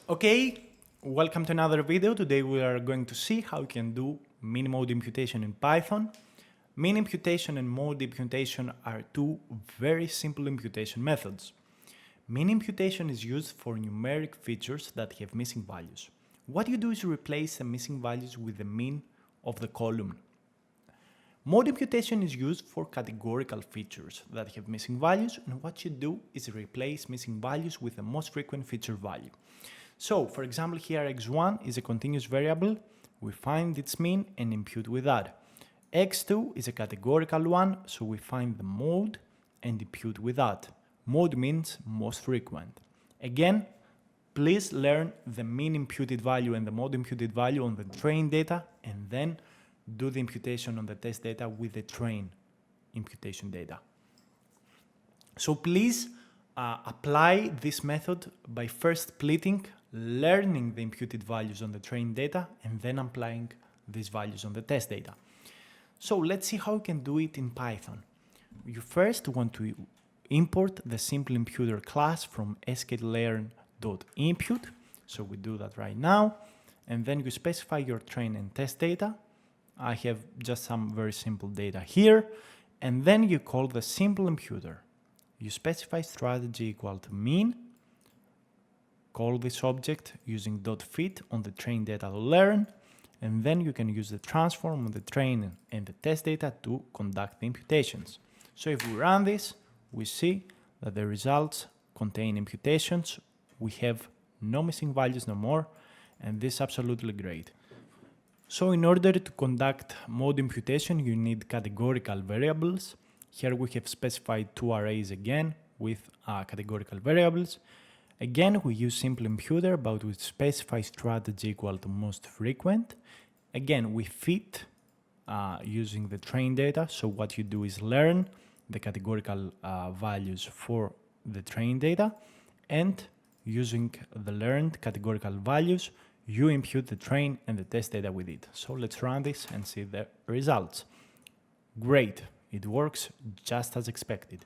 Okay, welcome to another video. Today we are going to see how you can do min-mode imputation in Python. Min imputation and mode imputation are two very simple imputation methods. Min imputation is used for numeric features that have missing values. What you do is replace the missing values with the mean of the column. Mode imputation is used for categorical features that have missing values, and what you do is replace missing values with the most frequent feature value. So, for example, here x1 is a continuous variable. We find its mean and impute with that. x2 is a categorical one, so we find the mode and impute with that. Mode means most frequent. Again, please learn the mean imputed value and the mode imputed value on the trained data, and then do the imputation on the test data with the train imputation data. So please apply this method by first splitting, learning the imputed values on the trained data, and then applying these values on the test data. So let's see how you can do it in Python. You first want to import the simple imputer class from sklearn.impute. So we do that right now. And then you specify your train and test data. I have just some very simple data here. And then you call the simple imputer. You specify strategy equal to mean. Call this object using .fit on the train data to learn. And then you can use the transform on the train and the test data to conduct the imputations. So if we run this, we see that the results contain imputations. We have no missing values no more. And this is absolutely great. So in order to conduct mode imputation, you need categorical variables. Here we have specified two arrays again with categorical variables. Again, we use simple imputer, but we specify strategy equal to most frequent. Again, we fit using the train data. So what you do is learn the categorical values for the train data, and using the learned categorical values, you impute the train and the test data with it. So let's run this and see the results. Great, it works just as expected.